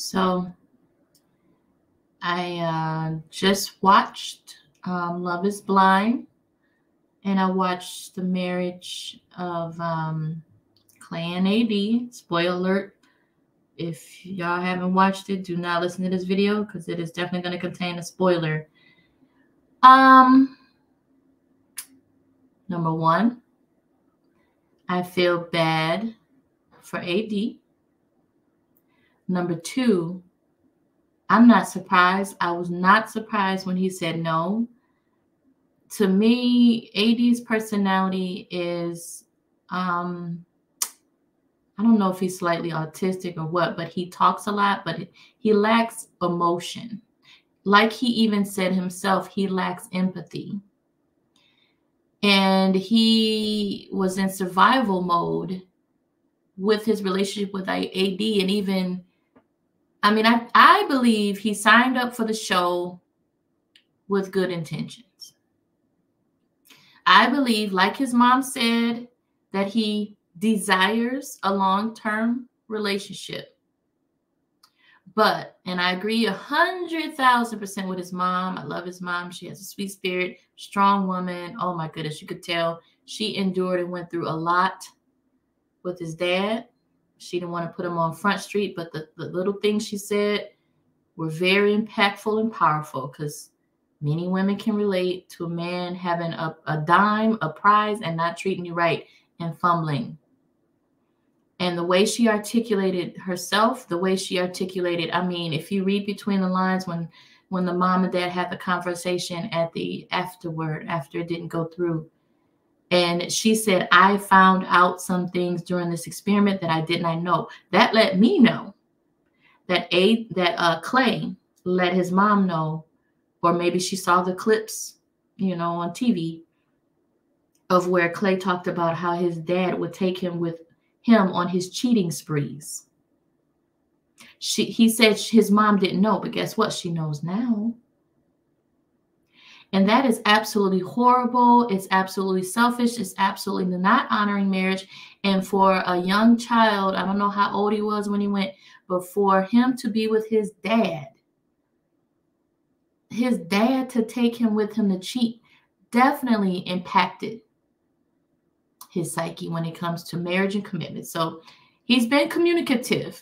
So I just watched Love is Blind, and I watched the marriage of Clay and AD. Spoiler alert. If y'all haven't watched it, do not listen to this video because it is definitely going to contain a spoiler. Number one, I feel bad for AD. Number two, I'm not surprised. I was not surprised when he said no. To me, AD's personality is, I don't know if he's slightly autistic or what, but he talks a lot, but he lacks emotion. Like he even said himself, he lacks empathy. And he was in survival mode with his relationship with AD. And even, I believe he signed up for the show with good intentions. I believe, like his mom said, that he desires a long-term relationship. But, and I agree 100,000% with his mom. I love his mom. She has a sweet spirit, strong woman. Oh my goodness, you could tell she endured and went through a lot with his dad. She didn't want to put him on Front Street, but the little things she said were very impactful and powerful, because many women can relate to a man having a dime, a prize, and not treating you right and fumbling. And the way she articulated herself, the way she articulated, if you read between the lines when the mom and dad had the conversation after it didn't go through. And she said, I found out some things during this experiment that I did not know. That let me know that Clay let his mom know, or maybe she saw the clips, on TV of where Clay talked about how his dad would take him with him on his cheating sprees. He said his mom didn't know, but guess what? She knows now. And that is absolutely horrible. It's absolutely selfish. It's absolutely not honoring marriage. And for a young child, I don't know how old he was when he went, but for him to be with his dad to take him with him to cheat, definitely impacted his psyche when it comes to marriage and commitment. So he's been communicative.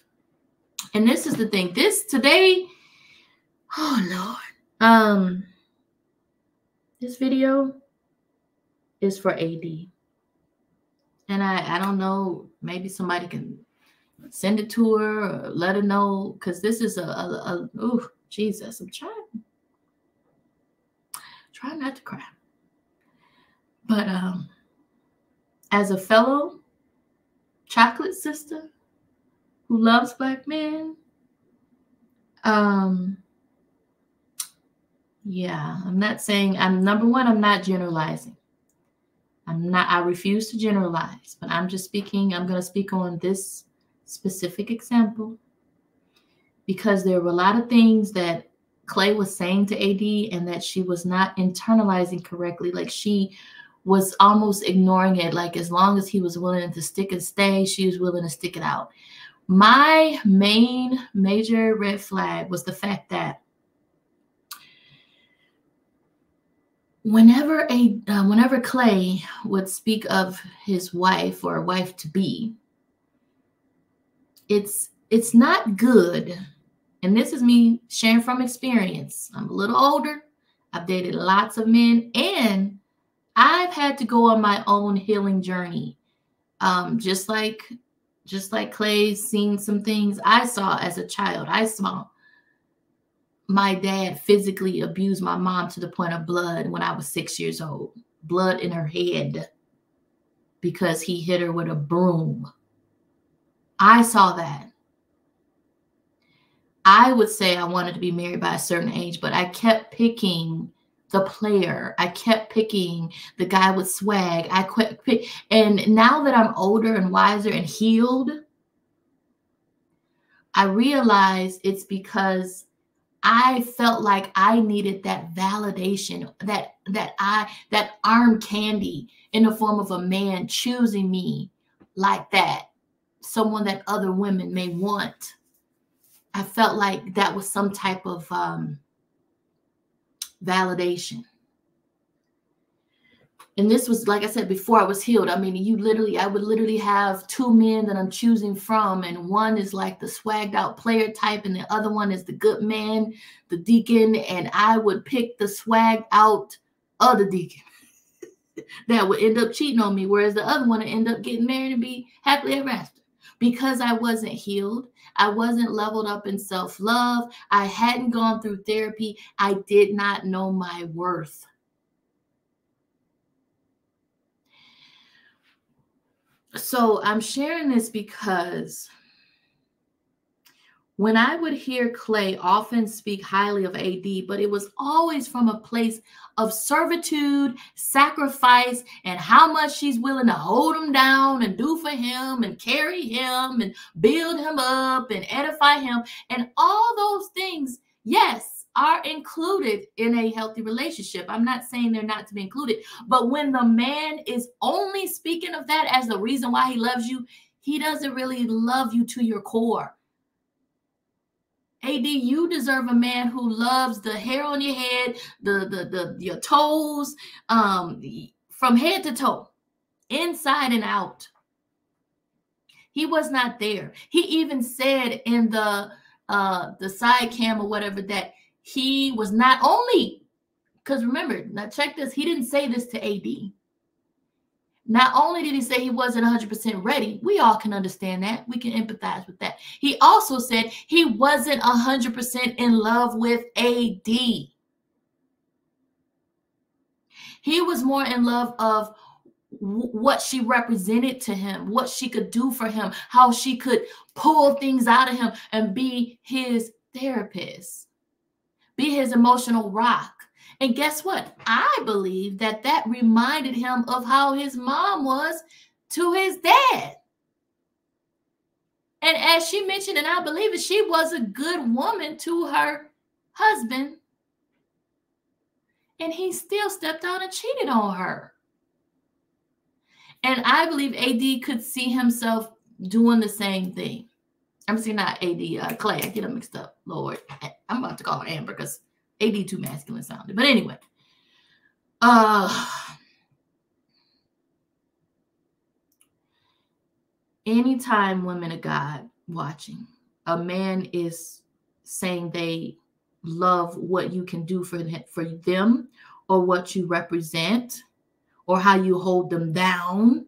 And this is the thing. Today, oh Lord. This video is for AD. And I don't know, maybe somebody can send it to her or let her know, because this is oh Jesus, I'm trying not to cry. But as a fellow chocolate sister who loves Black men, yeah, I'm not saying, number one, I'm not generalizing. I refuse to generalize, but I'm going to speak on this specific example because there were a lot of things that Clay was saying to AD and that she was not internalizing correctly. Like she was almost ignoring it. Like as long as he was willing to stick and stay, she was willing to stick it out. My major red flag was the fact that whenever Clay would speak of his wife or wife to be, it's not good. And this is me sharing from experience. I'm a little older. I've dated lots of men, and I've had to go on my own healing journey. Just like Clay's seen some things I saw as a child. I saw my dad physically abuse my mom to the point of blood when I was 6 years old. Blood in her head because he hit her with a broom. I saw that. I would say I wanted to be married by a certain age, but I kept picking the player. I kept picking the guy with swag. And now that I'm older and wiser and healed, I realize it's because I felt like I needed that validation, that arm candy in the form of a man choosing me like that, someone that other women may want. I felt like that was some type of validation. And this was, like I said, before I was healed. I mean, I would literally have two men that I'm choosing from. And one is like the swagged out player type. And the other one is the good man, the deacon. And I would pick the swagged out other deacon that would end up cheating on me. Whereas the other one would end up getting married and be happily ever after. Because I wasn't healed. I wasn't leveled up in self-love. I hadn't gone through therapy. I did not know my worth. So I'm sharing this because when I would hear Clay often speak highly of AD, but it was always from a place of servitude, sacrifice, and how much she's willing to hold him down and do for him and carry him and build him up and edify him. And all those things, yes, are included in a healthy relationship. I'm not saying they're not to be included, but when the man is only speaking of that as the reason why he loves you, he doesn't really love you to your core. AD, you deserve a man who loves the hair on your head, your toes, from head to toe, inside and out. He was not there. He even said in the side cam or whatever that he was not only, because remember, now check this, he didn't say this to AD. Not only did he say he wasn't 100% ready, we all can understand that. We can empathize with that. He also said he wasn't 100% in love with AD. He was more in love of what she represented to him, what she could do for him, how she could pull things out of him and be his therapist, be his emotional rock. And guess what? I believe that reminded him of how his mom was to his dad. And as she mentioned, and I believe it, she was a good woman to her husband. And he still stepped out and cheated on her. And I believe AD could see himself doing the same thing. I'm saying not AD, Clay. I get them mixed up. Lord, I'm about to call her Amber because AD too masculine sounded. But anyway, anytime women of God watching, a man is saying they love what you can do for them or what you represent or how you hold them down,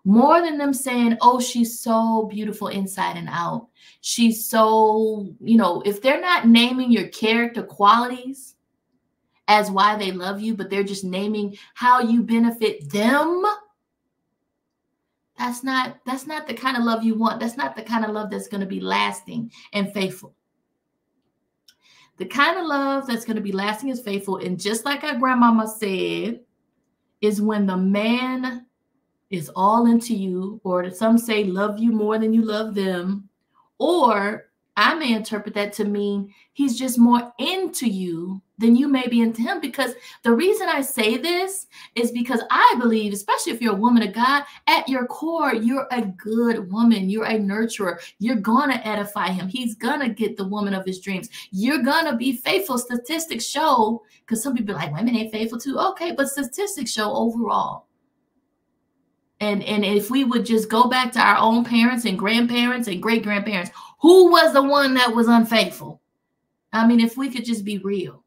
more than them saying, oh, she's so beautiful inside and out. She's so, if they're not naming your character qualities as why they love you, but they're just naming how you benefit them, that's not the kind of love you want. That's not the kind of love that's going to be lasting and faithful. The kind of love that's going to be lasting and faithful, and just like our grandmama said, is when the man is all into you, or some say love you more than you love them. Or I may interpret that to mean he's just more into you than you may be into him. Because the reason I say this is because I believe, especially if you're a woman of God, at your core, you're a good woman. You're a nurturer. You're going to edify him. He's going to get the woman of his dreams. You're going to be faithful. Statistics show, because some people are like, women ain't faithful too. Okay, but statistics show overall. And if we would just go back to our own parents and grandparents and great-grandparents, who was the one that was unfaithful? I mean, if we could just be real.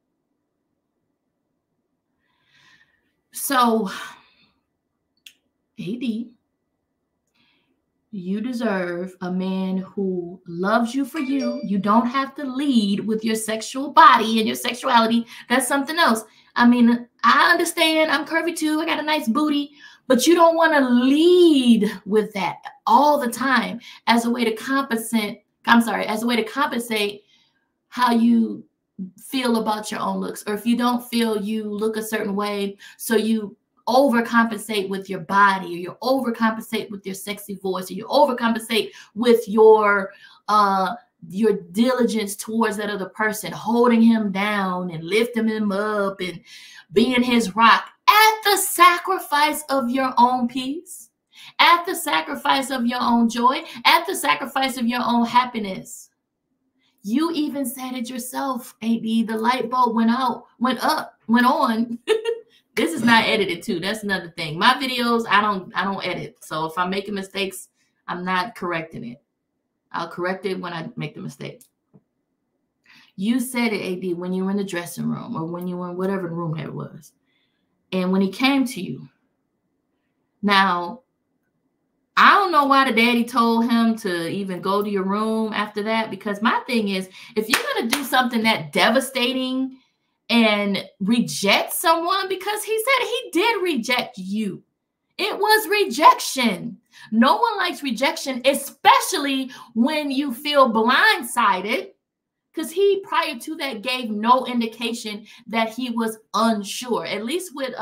So, AD, you deserve a man who loves you for you. You don't have to lead with your sexual body and your sexuality. That's something else. I mean, I understand. I'm curvy too. I got a nice booty. But you don't want to lead with that all the time as a way to compensate how you feel about your own looks. Or if you don't feel you look a certain way, so you overcompensate with your body, or you overcompensate with your sexy voice, or you overcompensate with your diligence towards that other person, holding him down and lifting him up and being his rock at the sacrifice of your own peace, at the sacrifice of your own joy, at the sacrifice of your own happiness. You even said it yourself, AD. The light bulb went out, went up, went on. This is not edited too. That's another thing. My videos, I don't edit. So if I'm making mistakes, I'm not correcting it. I'll correct it when I make the mistake. You said it, AD, when you were in the dressing room or when you were in whatever room that was. And when he came to you. Now, I don't know why the daddy told him to even go to your room after that, because my thing is, if you're going to do something that devastating and reject someone, because he said he did reject you. It was rejection. No one likes rejection, especially when you feel blindsided, because he, prior to that, gave no indication that he was unsure. At least with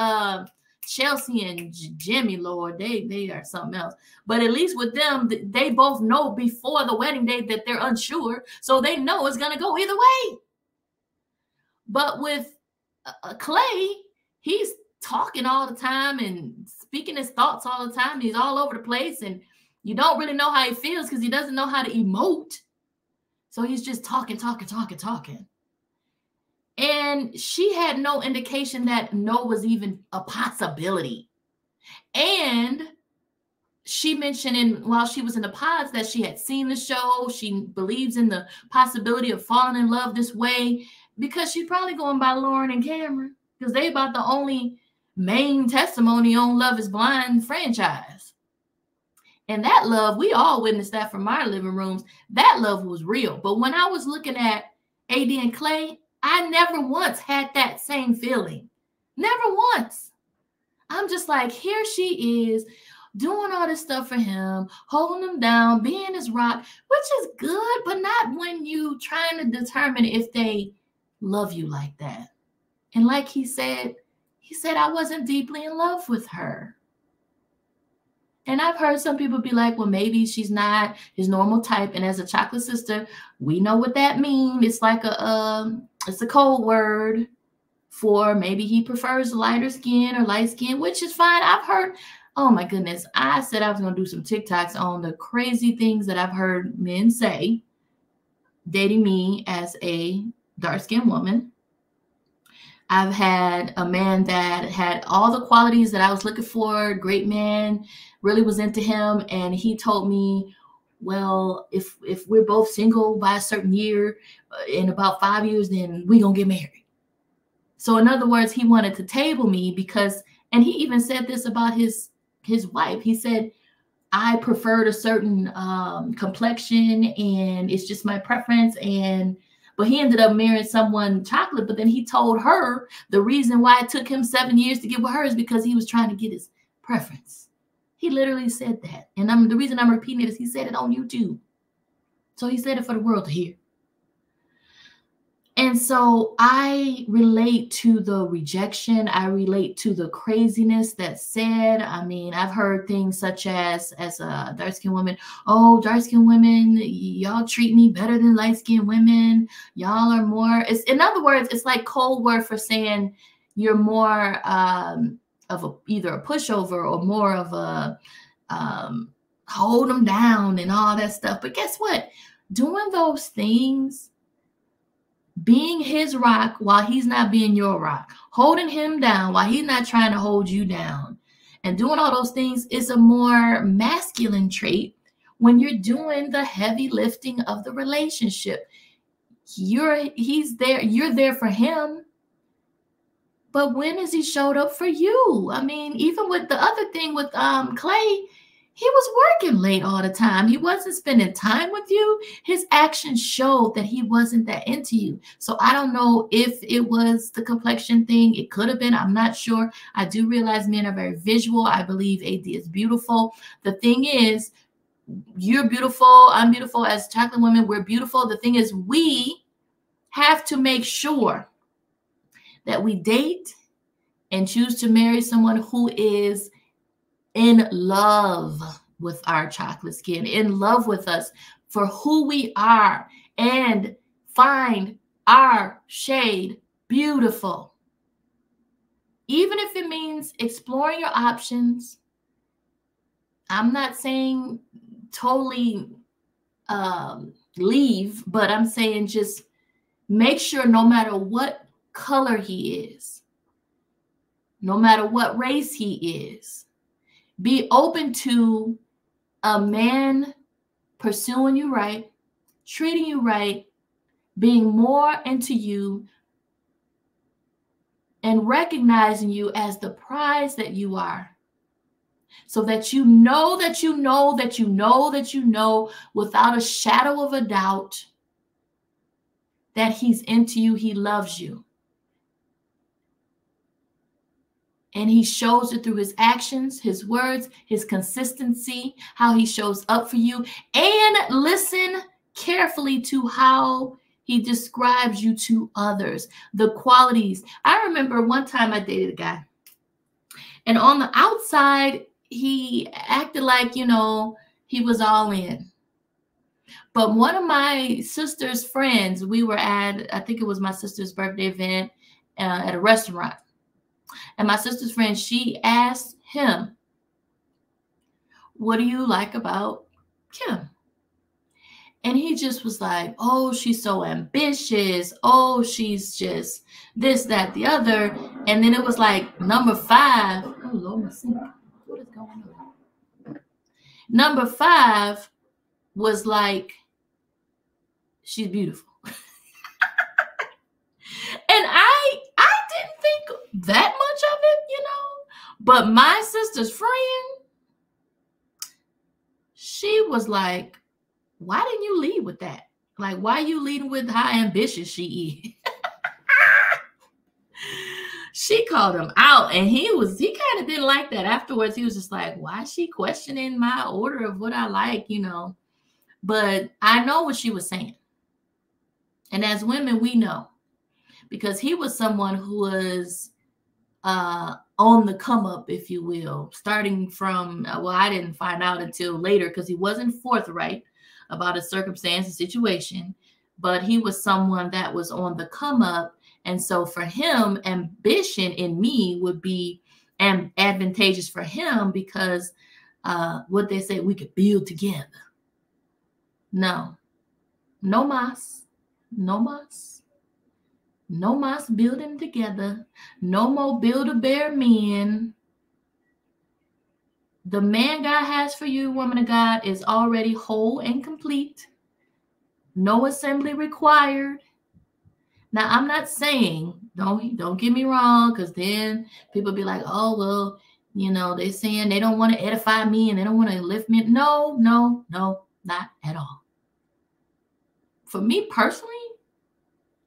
Chelsea and Jimmy, Lord, they are something else. But at least with them, they both know before the wedding day that they're unsure, so they know it's going to go either way. But with Clay, he's talking all the time and speaking his thoughts all the time. He's all over the place, and you don't really know how he feels because he doesn't know how to emote. So he's just talking. And she had no indication that no was even a possibility. And she mentioned while she was in the pods that she had seen the show. She believes in the possibility of falling in love this way because she's probably going by Lauren and Cameron, because they about the only main testimony on Love is Blind franchise. And that love, we all witnessed that from our living rooms. That love was real. But when I was looking at AD and Clay, I never once had that same feeling. Never once. I'm just like, here she is doing all this stuff for him, holding him down, being his rock, which is good, but not when you trying to determine if they love you like that. And like he said, I wasn't deeply in love with her. And I've heard some people be like, well, maybe she's not his normal type. And as a chocolate sister, we know what that means. It's like it's a code word for maybe he prefers lighter skin or light skin, which is fine. I've heard, oh my goodness, I said I was going to do some TikToks on the crazy things that I've heard men say dating me as a dark-skinned woman. I've had a man that had all the qualities that I was looking for, great man, really was into him. And he told me, well, if we're both single by a certain year, in about 5 years, then we're going to get married. So in other words, he wanted to table me because, and he even said this about his wife. He said, I preferred a certain complexion and it's just my preference. But he ended up marrying someone chocolate. But then he told her the reason why it took him 7 years to get with her is because he was trying to get his preference. He literally said that. And the reason I'm repeating it is he said it on YouTube. So he said it for the world to hear. And so I relate to the rejection. I relate to the craziness that's said. I mean, I've heard things such as a dark-skinned woman, oh, dark-skinned women, y'all treat me better than light-skinned women. Y'all are more, in other words, it's like code word for saying you're more of either a pushover or more of a hold them down and all that stuff. But guess what? Doing those things, being his rock while he's not being your rock, holding him down while he's not trying to hold you down, and doing all those things is a more masculine trait when you're doing the heavy lifting of the relationship. He's there, you're there for him. But when has he showed up for you? I mean, even with the other thing with Clay, he was working late all the time. He wasn't spending time with you. His actions showed that he wasn't that into you. So I don't know if it was the complexion thing. It could have been. I'm not sure. I do realize men are very visual. I believe AD is beautiful. The thing is, you're beautiful. I'm beautiful. As chocolate women, we're beautiful. The thing is, we have to make sure that we date and choose to marry someone who is in love with our chocolate skin, in love with us for who we are, and find our shade beautiful. Even if it means exploring your options. I'm not saying totally leave, but I'm saying just make sure no matter what color he is, no matter what race he is, be open to a man pursuing you right, treating you right, being more into you, and recognizing you as the prize that you are. So that you know that you know that you know that you know without a shadow of a doubt that he's into you, he loves you. And he shows it through his actions, his words, his consistency, how he shows up for you. And listen carefully to how he describes you to others, the qualities. I remember one time I dated a guy, and on the outside, he acted like, you know, he was all in. But one of my sister's friends, we were at, I think it was my sister's birthday event at a restaurant. And my sister's friend, she asked him, what do you like about Kim? And he just was like, oh, she's so ambitious. Oh, she's just this, that, the other. And then it was like number 5. Oh, Lord, my sink. What is going on? Number 5 was like, she's beautiful. And I didn't think that much of it, you know. But my sister's friend, she was like, why didn't you lead with that? Like, why are you leading with how ambitious she is? She called him out, and he kind of didn't like that. Afterwards, he was just like, why is she questioning my order of what I like, you know? But I know what she was saying. And as women, we know. Because he was someone who was on the come up, if you will, starting from, well, I didn't find out until later because he wasn't forthright about a circumstance and situation, but he was someone that was on the come up. And so for him, ambition in me would be advantageous for him because what they say, we could build together. No mas. No mas building together. No more Build-A-Bear men. The man God has for you, woman of God, is already whole and complete. No assembly required. Now, I'm not saying, don't get me wrong, because then people be like, oh, well, you know, they're saying they don't want to edify me and they don't want to lift me. No, not at all. For me personally,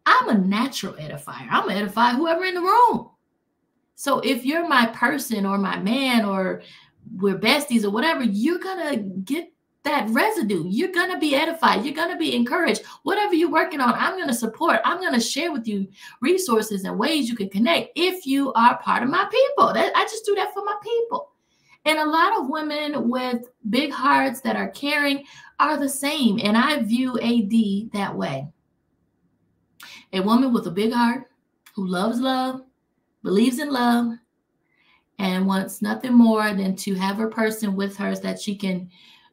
I'm a natural edifier. I'm going to edify whoever in the room. So if you're my person or my man or we're besties or whatever, you're going to get that residue. You're going to be edified. You're going to be encouraged. Whatever you're working on, I'm going to support. I'm going to share with you resources and ways you can connect if you are part of my people. I just do that for my people. And a lot of women with big hearts that are caring are the same. And I view AD that way. A woman with a big heart who loves love, believes in love, and wants nothing more than to have her person with her so that she can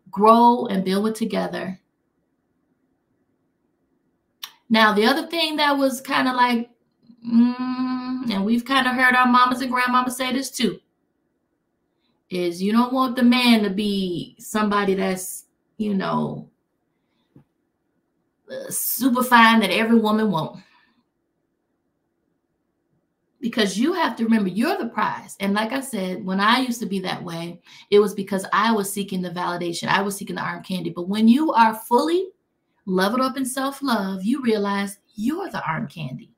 grow and build it together. Now, the other thing that was kind of like, and we've kind of heard our mamas and grandmamas say this too, is you don't want the man to be somebody that's, you know, super fine that every woman wants. Because you have to remember, you're the prize. And like I said, when I used to be that way, it was because I was seeking the validation. I was seeking the arm candy. But when you are fully leveled up in self-love, you realize you're the arm candy.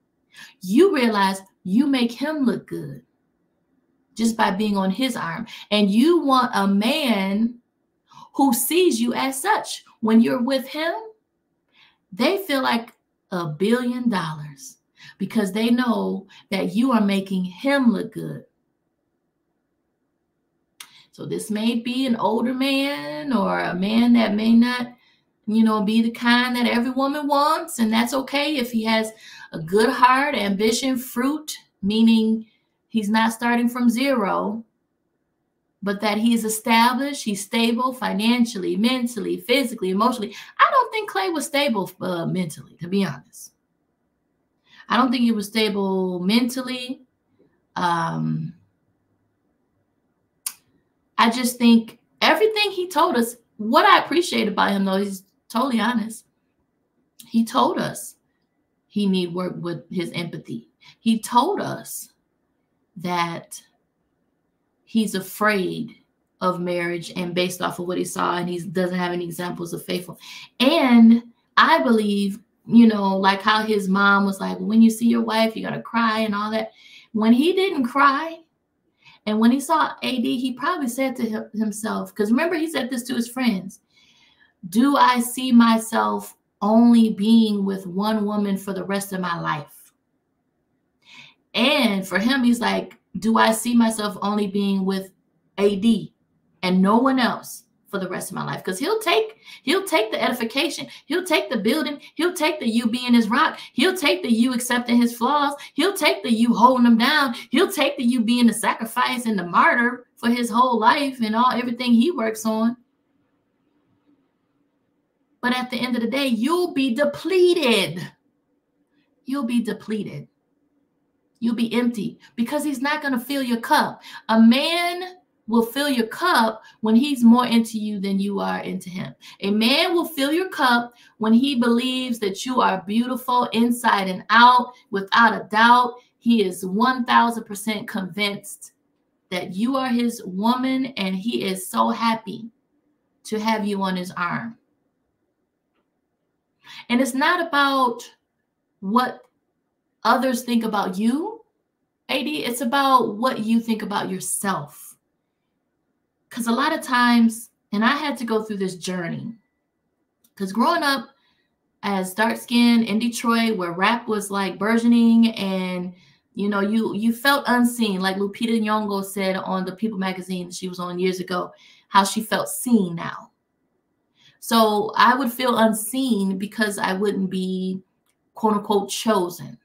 You realize you make him look good just by being on his arm. And you want a man who sees you as such. When you're with him, they feel like $1 billion. Because they know that you are making him look good. So this may be an older man or a man that may not, you know, be the kind that every woman wants. And that's okay if he has a good heart, ambition, fruit, meaning he's not starting from zero, but that he's established, he's stable financially, mentally, physically, emotionally. I don't think Clay was stable mentally, to be honest. I don't think he was stable mentally. I just think everything he told us, what I appreciate about him, though, he's totally honest. He told us he need work with his empathy. He told us that he's afraid of marriage, and based off of what he saw, and he doesn't have any examples of faithful. And I believe, you know, like how his mom was like, when you see your wife, you got to cry and all that. When he didn't cry, and when he saw AD, he probably said to himself, because remember, he said this to his friends, do I see myself only being with one woman for the rest of my life? And for him, he's like, do I see myself only being with AD and no one else for the rest of my life? Because he'll take the edification, he'll take the building, he'll take the you being his rock, he'll take the you accepting his flaws, he'll take the you holding him down, he'll take the you being the sacrifice and the martyr for his whole life and everything he works on. But at the end of the day, you'll be depleted. You'll be depleted. You'll be empty because he's not going to fill your cup. A man will fill your cup when he's more into you than you are into him. A man will fill your cup when he believes that you are beautiful inside and out. Without a doubt, he is 1,000% convinced that you are his woman, and he is so happy to have you on his arm. And it's not about what others think about you, AD. It's about what you think about yourself. Because a lot of times, and I had to go through this journey, because growing up as dark skinned in Detroit, where rap was like burgeoning, and you know, you felt unseen, like Lupita Nyong'o said on the People magazine she was on years ago, how she felt seen now. So I would feel unseen because I wouldn't be, quote unquote, chosen.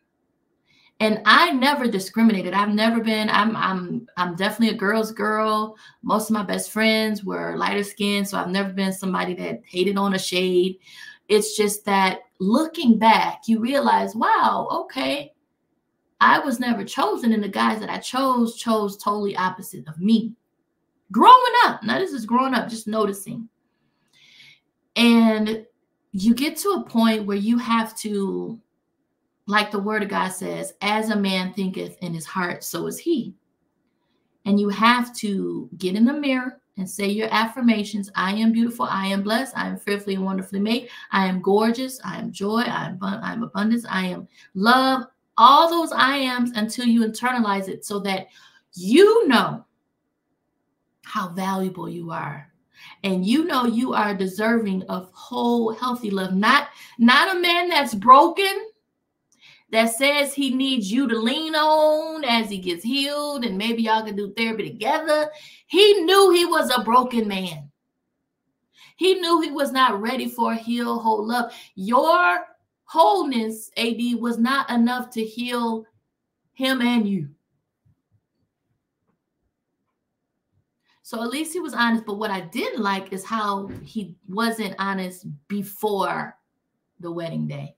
And I never discriminated. I've never been, I'm definitely a girl's girl. Most of my best friends were lighter skinned, so I've never been somebody that hated on a shade. It's just that looking back, you realize, wow, okay, I was never chosen, and the guys that I chose totally opposite of me. Growing up, now this is growing up, just noticing. And you get to a point where you have to, like the word of God says, as a man thinketh in his heart, so is he. And you have to get in the mirror and say your affirmations. I am beautiful. I am blessed. I am fearfully and wonderfully made. I am gorgeous. I am joy. I am abundance. I am love. All those I ams until you internalize it so that you know how valuable you are. And you know you are deserving of whole, healthy love. Not a man that's broken, that says he needs you to lean on as he gets healed, and maybe y'all can do therapy together. He knew he was a broken man. He knew he was not ready for a heal, whole love. Your wholeness, AD, was not enough to heal him and you. So at least he was honest. But what I didn't like is how he wasn't honest before the wedding day.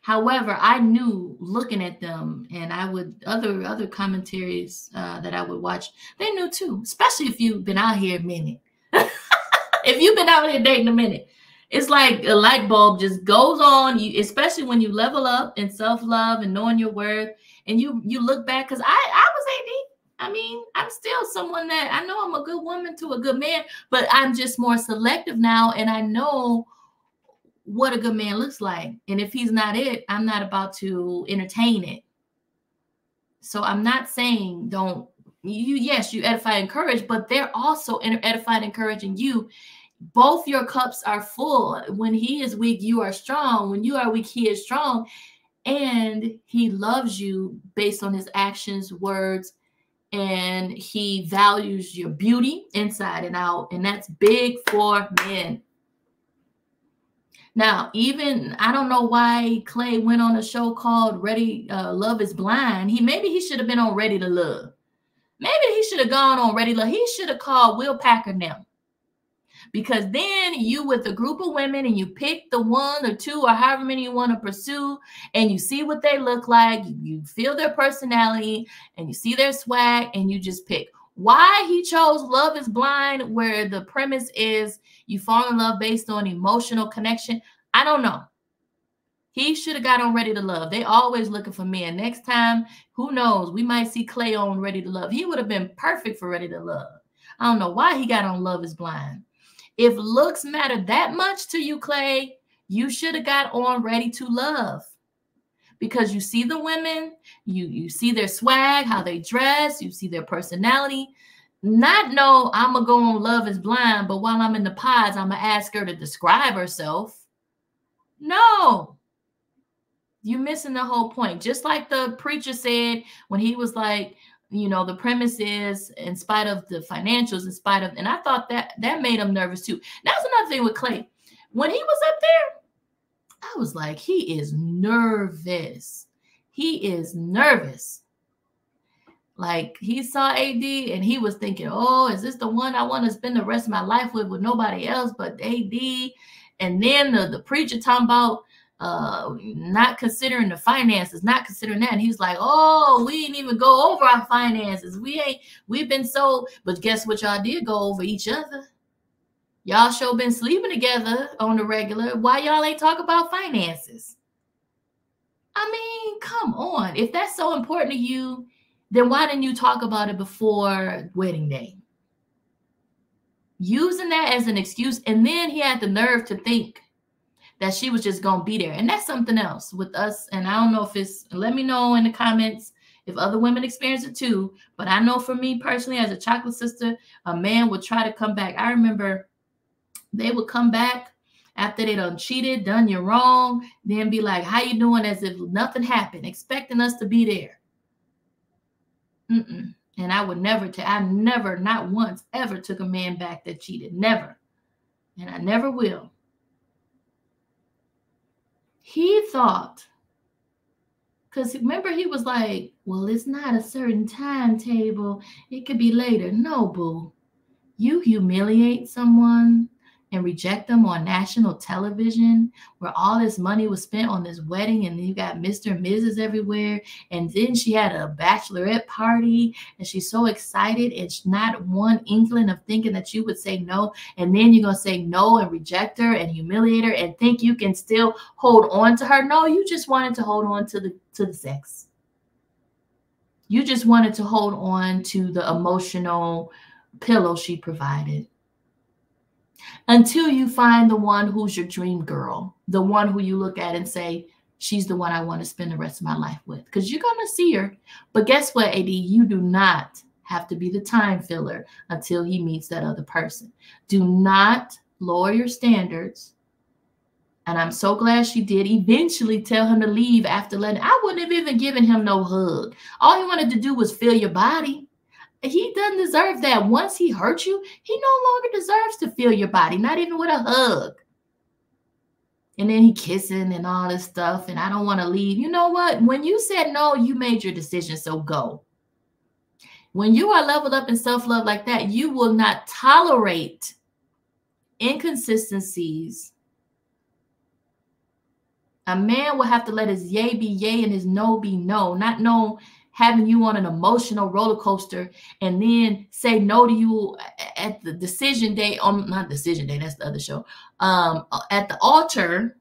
However, I knew looking at them, and I would other commentaries that I would watch, they knew too, especially if you've been out here a minute. If you've been out here dating a minute, it's like a light bulb just goes on, especially when you level up in self-love and knowing your worth, and you look back, because I was AD. I mean, I'm still someone that I know I'm a good woman to a good man, but I'm just more selective now, and I know what a good man looks like. And if he's not it, I'm not about to entertain it. So I'm not saying don't, yes, you edify and encourage, but they're also edifying and encouraging you. Both your cups are full. When he is weak, you are strong. When you are weak, he is strong. And he loves you based on his actions, words, and he values your beauty inside and out. And that's big for men. Now, even, I don't know why Clay went on a show called Love is Blind. Maybe he should have been on Ready to Love. Maybe he should have gone on Ready to Love. He should have called Will Packer now. Because then you with a group of women and you pick the one or two or however many you want to pursue, and you see what they look like, you feel their personality, and you see their swag, and you just pick. Why he chose Love is Blind, where the premise is you fall in love based on emotional connection, I don't know. He should have got on Ready to Love. They always looking for men. Next time, who knows? We might see Clay on Ready to Love. He would have been perfect for Ready to Love. I don't know why he got on Love is Blind. If looks matter that much to you, Clay, you should have got on Ready to Love. Because you see the women, you see their swag, how they dress, you see their personality. Not know I'm going to go on Love is Blind, but while I'm in the pods, I'm going to ask her to describe herself. No. You're missing the whole point. Just like the preacher said when he was like, you know, the premise is in spite of the financials, in spite of, and I thought that made him nervous too. That's another thing with Clay. When he was up there, I was like, he is nervous. He is nervous. Like he saw AD and he was thinking, oh, is this the one I want to spend the rest of my life with nobody else but AD? And then the preacher talking about not considering the finances, not considering that. And he's like, oh, we didn't even go over our finances. We've been so, but guess what y'all did go over each other? Y'all sure been sleeping together on the regular. Why y'all ain't talk about finances? I mean, come on. If that's so important to you, then why didn't you talk about it before wedding day? Using that as an excuse. And then he had the nerve to think that she was just going to be there. And that's something else with us. And I don't know if it's, let me know in the comments if other women experience it too. But I know for me personally, as a chocolate sister, a man would try to come back. I remember they would come back after they done cheated, done you wrong, then be like, how you doing, as if nothing happened, expecting us to be there. And I would never, I never, not once, ever took a man back that cheated. Never. And I never will. He thought, because remember he was like, well, it's not a certain timetable. It could be later. No, boo. You humiliate someone and reject them on national television where all this money was spent on this wedding, and then you got Mr. and Mrs. everywhere, and then she had a bachelorette party and she's so excited and not one inkling of thinking that you would say no, and then you're going to say no and reject her and humiliate her and think you can still hold on to her. No, you just wanted to hold on to the sex. You just wanted to hold on to the emotional pillow she provided. Until you find the one who's your dream girl, the one who you look at and say, she's the one I want to spend the rest of my life with. Because you're going to see her. But guess what, AD? You do not have to be the time filler until he meets that other person. Do not lower your standards. And I'm so glad she did eventually tell him to leave after letting. I wouldn't have even given him no hug. All he wanted to do was feel your body. He doesn't deserve that. Once he hurt you, he no longer deserves to feel your body, not even with a hug. And then he kissing and all this stuff, and I don't want to leave. You know what? When you said no, you made your decision, so go. When you are leveled up in self-love like that, you will not tolerate inconsistencies. A man will have to let his yay be yay and his no be no, not no having you on an emotional roller coaster and then say no to you at the decision day, not decision day, that's the other show, at the altar,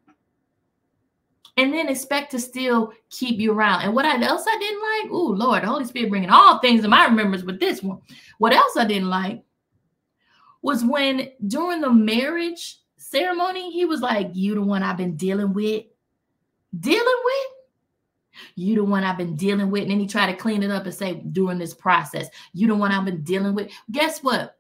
and then expect to still keep you around. And what else I didn't like, oh Lord, the Holy Spirit bringing all things to my remembrance with this one. What else I didn't like was when during the marriage ceremony, he was like, you the one I've been dealing with? You the one I've been dealing with. And then he tried to clean it up and say, during this process, you the one I've been dealing with. Guess what,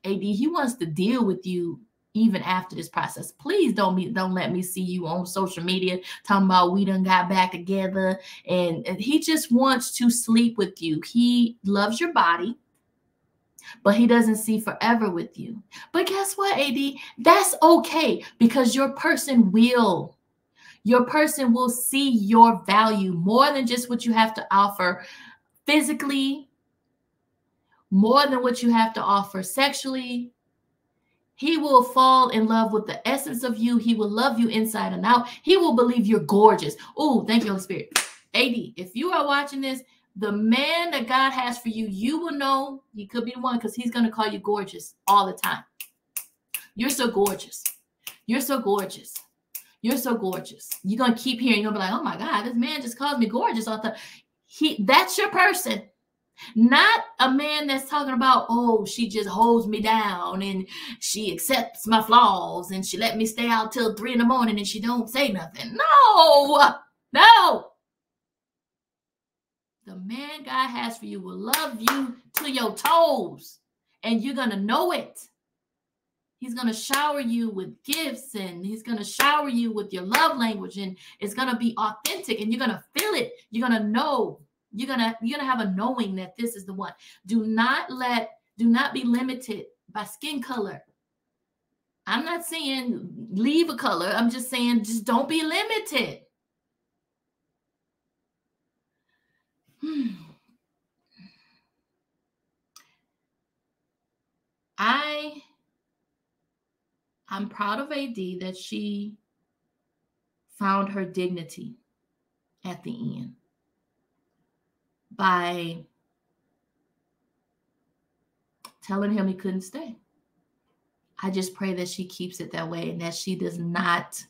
AD? He wants to deal with you even after this process. Please don't let me see you on social media talking about we done got back together. And he just wants to sleep with you. He loves your body, but he doesn't see forever with you. But guess what, AD? That's okay, because your person will see your value more than just what you have to offer physically, more than what you have to offer sexually. He will fall in love with the essence of you. He will love you inside and out. He will believe you're gorgeous. Oh, thank you, Holy Spirit. AD, if you are watching this, the man that God has for you, you will know he could be the one because he's going to call you gorgeous all the time. You're so gorgeous. You're so gorgeous. You're so gorgeous. You're going to keep hearing, you'll be like, oh my God, this man just calls me gorgeous all the time. That's your person. Not a man that's talking about, oh, she just holds me down and she accepts my flaws and she let me stay out till 3 a.m. and she don't say nothing. No. The man God has for you will love you to your toes, and you're going to know it. He's going to shower you with gifts, and he's going to shower you with your love language, and it's going to be authentic, and you're going to feel it. You're going to know. You're gonna have a knowing that this is the one. Do not be limited by skin color. I'm not saying leave a color. I'm just saying just don't be limited. I'm proud of AD that she found her dignity at the end by telling him he couldn't stay. I just pray that she keeps it that way and that she does not,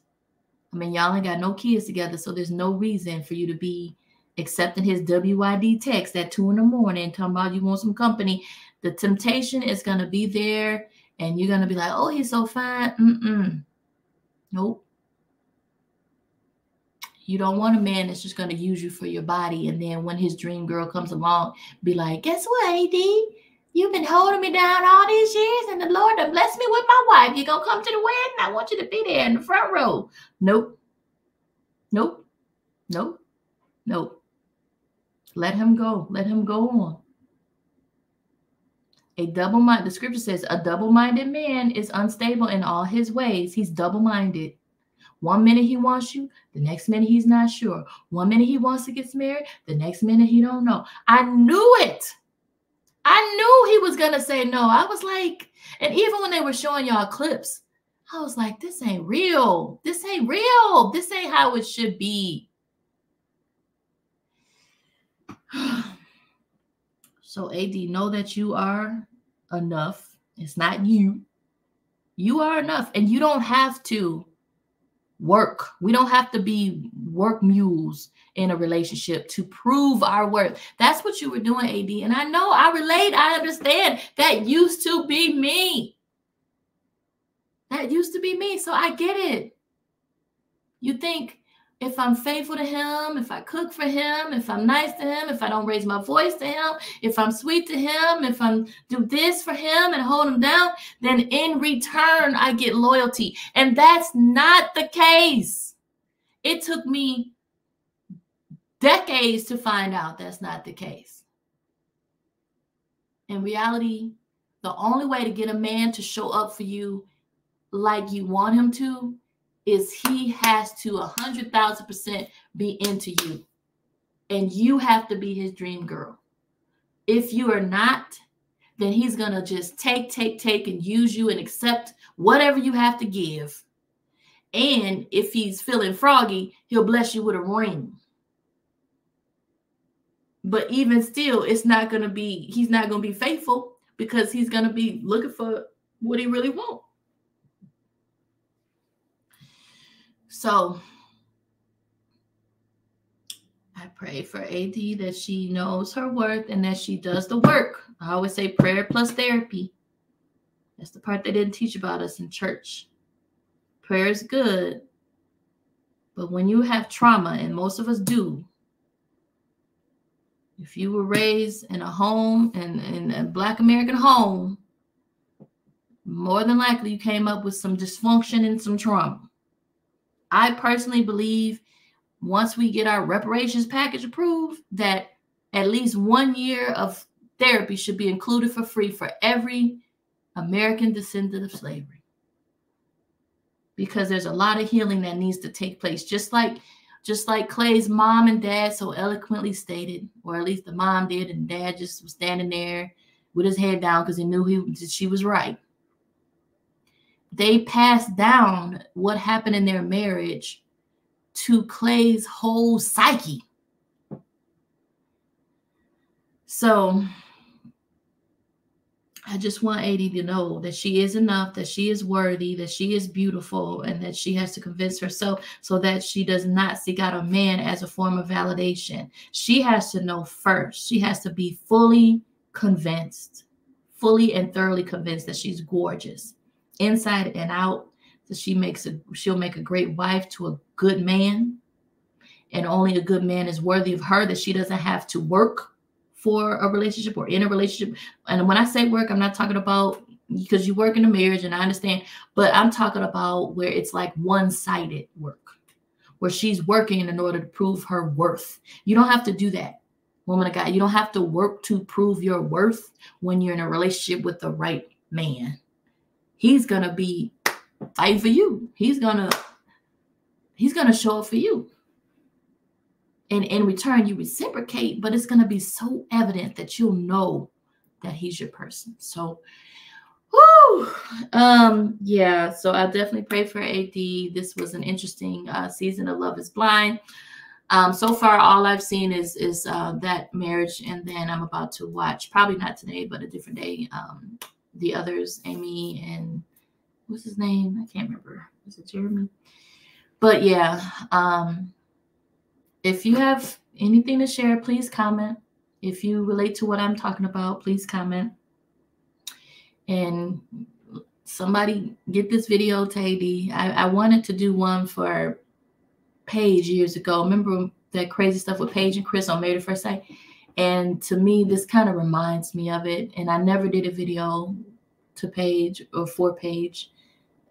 y'all ain't got no kids together, so there's no reason for you to be accepting his WYD text at 2 a.m. talking about you want some company. The temptation is going to be there, and you're going to be like, oh, he's so fine. Nope. You don't want a man that's just going to use you for your body, and then when his dream girl comes along, be like, guess what, AD? You've been holding me down all these years, and the Lord done blessed me with my wife. You're going to come to the wedding? I want you to be there in the front row. Nope. Let him go. Let him go on. The scripture says, a double-minded man is unstable in all his ways. He's double-minded. 1 minute he wants you, the next minute he's not sure. 1 minute he wants to get married, the next minute he don't know. I knew it. I knew he was going to say no. I was like, and even when they were showing y'all clips, I was like, this ain't real. This ain't real. This ain't how it should be. So AD, know that you are enough. It's not you. You are enough, and you don't have to work. We don't have to be work mules in a relationship to prove our worth. That's what you were doing, AD. And I know, I relate, I understand. That used to be me. That used to be me. So I get it. You think if I'm faithful to him, if I cook for him, if I'm nice to him, if I don't raise my voice to him, if I'm sweet to him, if I'm do this for him and hold him down, then in return, I get loyalty. And that's not the case. It took me decades to find out that's not the case. In reality, the only way to get a man to show up for you like you want him to is he has to 100,000% be into you. And you have to be his dream girl. If you are not, then he's going to just take and use you and accept whatever you have to give. And if he's feeling froggy, he'll bless you with a ring. But even still, he's not going to be faithful because he's going to be looking for what he really wants. So I pray for AD that she knows her worth and that she does the work. I always say prayer plus therapy. That's the part they didn't teach about us in church. Prayer is good. But when you have trauma, and most of us do, if you were raised in a home, in a Black American home, more than likely you came up with some dysfunction and some trauma. I personally believe once we get our reparations package approved, that at least 1 year of therapy should be included for free for every American descendant of slavery. Because there's a lot of healing that needs to take place. Just like Clay's mom and dad so eloquently stated, or at least the mom did, and dad just was standing there with his head down because he knew she was right. they passed down what happened in their marriage to Clay's whole psyche. So I just want AD to know that she is enough, that she is worthy, that she is beautiful, and that she has to convince herself so that she does not seek out a man as a form of validation. She has to know first. She has to be fully convinced, fully and thoroughly convinced that she's gorgeous, inside and out, that she'll make a great wife to a good man, and only a good man is worthy of her, that she doesn't have to work for a relationship or in a relationship. And when I say work, I'm not talking about because you work in a marriage, and I understand, but I'm talking about where it's like one-sided work, where she's working in order to prove her worth. You don't have to do that, woman of God. You don't have to work to prove your worth when you're in a relationship with the right man. He's going to be fighting for you. He's going to show up for you. And in return, you reciprocate, but it's going to be so evident that you'll know that he's your person. So, yeah, so I definitely pray for AD. This was an interesting season of Love is Blind. So far, all I've seen is that marriage, and then I'm about to watch, probably not today, but a different day, the others, Amy and what's his name? I can't remember. Was it Jeremy? But yeah, if you have anything to share, please comment. If you relate to what I'm talking about, please comment. And somebody get this video to AD. I wanted to do one for Paige years ago. Remember that crazy stuff with Paige and Chris on Married at First Sight? And to me, this kind of reminds me of it. And I never did a video to Paige or for Paige,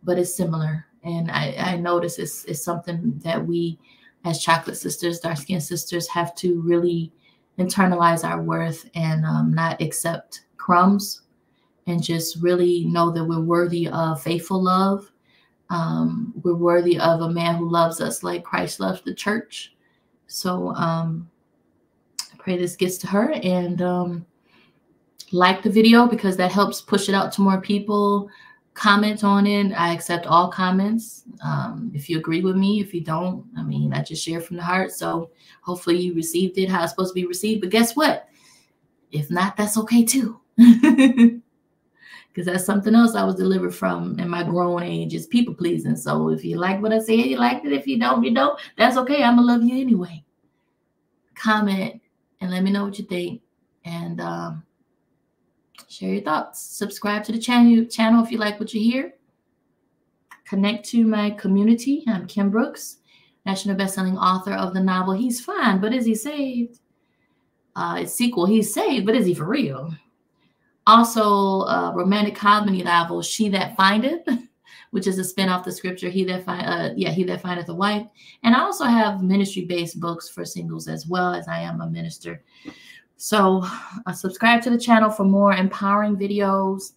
but it's similar. And I notice it's something that we, as chocolate sisters, dark skin sisters, have to really internalize our worth and not accept crumbs, and just really know that we're worthy of faithful love. We're worthy of a man who loves us like Christ loves the church. So I pray this gets to her, and like the video, because that helps push it out to more people. Comment on it. I accept all comments. If you agree with me, if you don't, I mean, I just share from the heart. So hopefully you received it how it's supposed to be received. But guess what? If not, that's okay too. Because that's something else I was delivered from in my grown age, is people pleasing. So if you like what I said, you liked it. If you don't, you don't. That's okay. I'm going to love you anyway. Comment and let me know what you think. And share your thoughts. Subscribe to the channel if you like what you hear. Connect to my community. I'm Kim Brooks, national bestselling author of the novel He's Fine, But Is He Saved? Its sequel, He's Saved, But Is He For Real? Also, romantic comedy novel She That Findeth, which is a spin-off the scripture He That Findeth a Wife. And I also have ministry-based books for singles as well, as I am a minister. So subscribe to the channel for more empowering videos.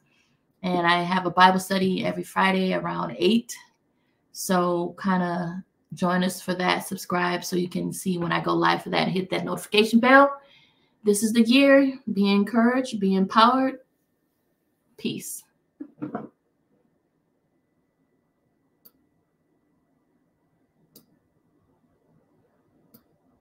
And I have a Bible study every Friday around 8. So kind of join us for that. Subscribe so you can see when I go live for that, and hit that notification bell. This is the year. Be encouraged. Be empowered. Peace.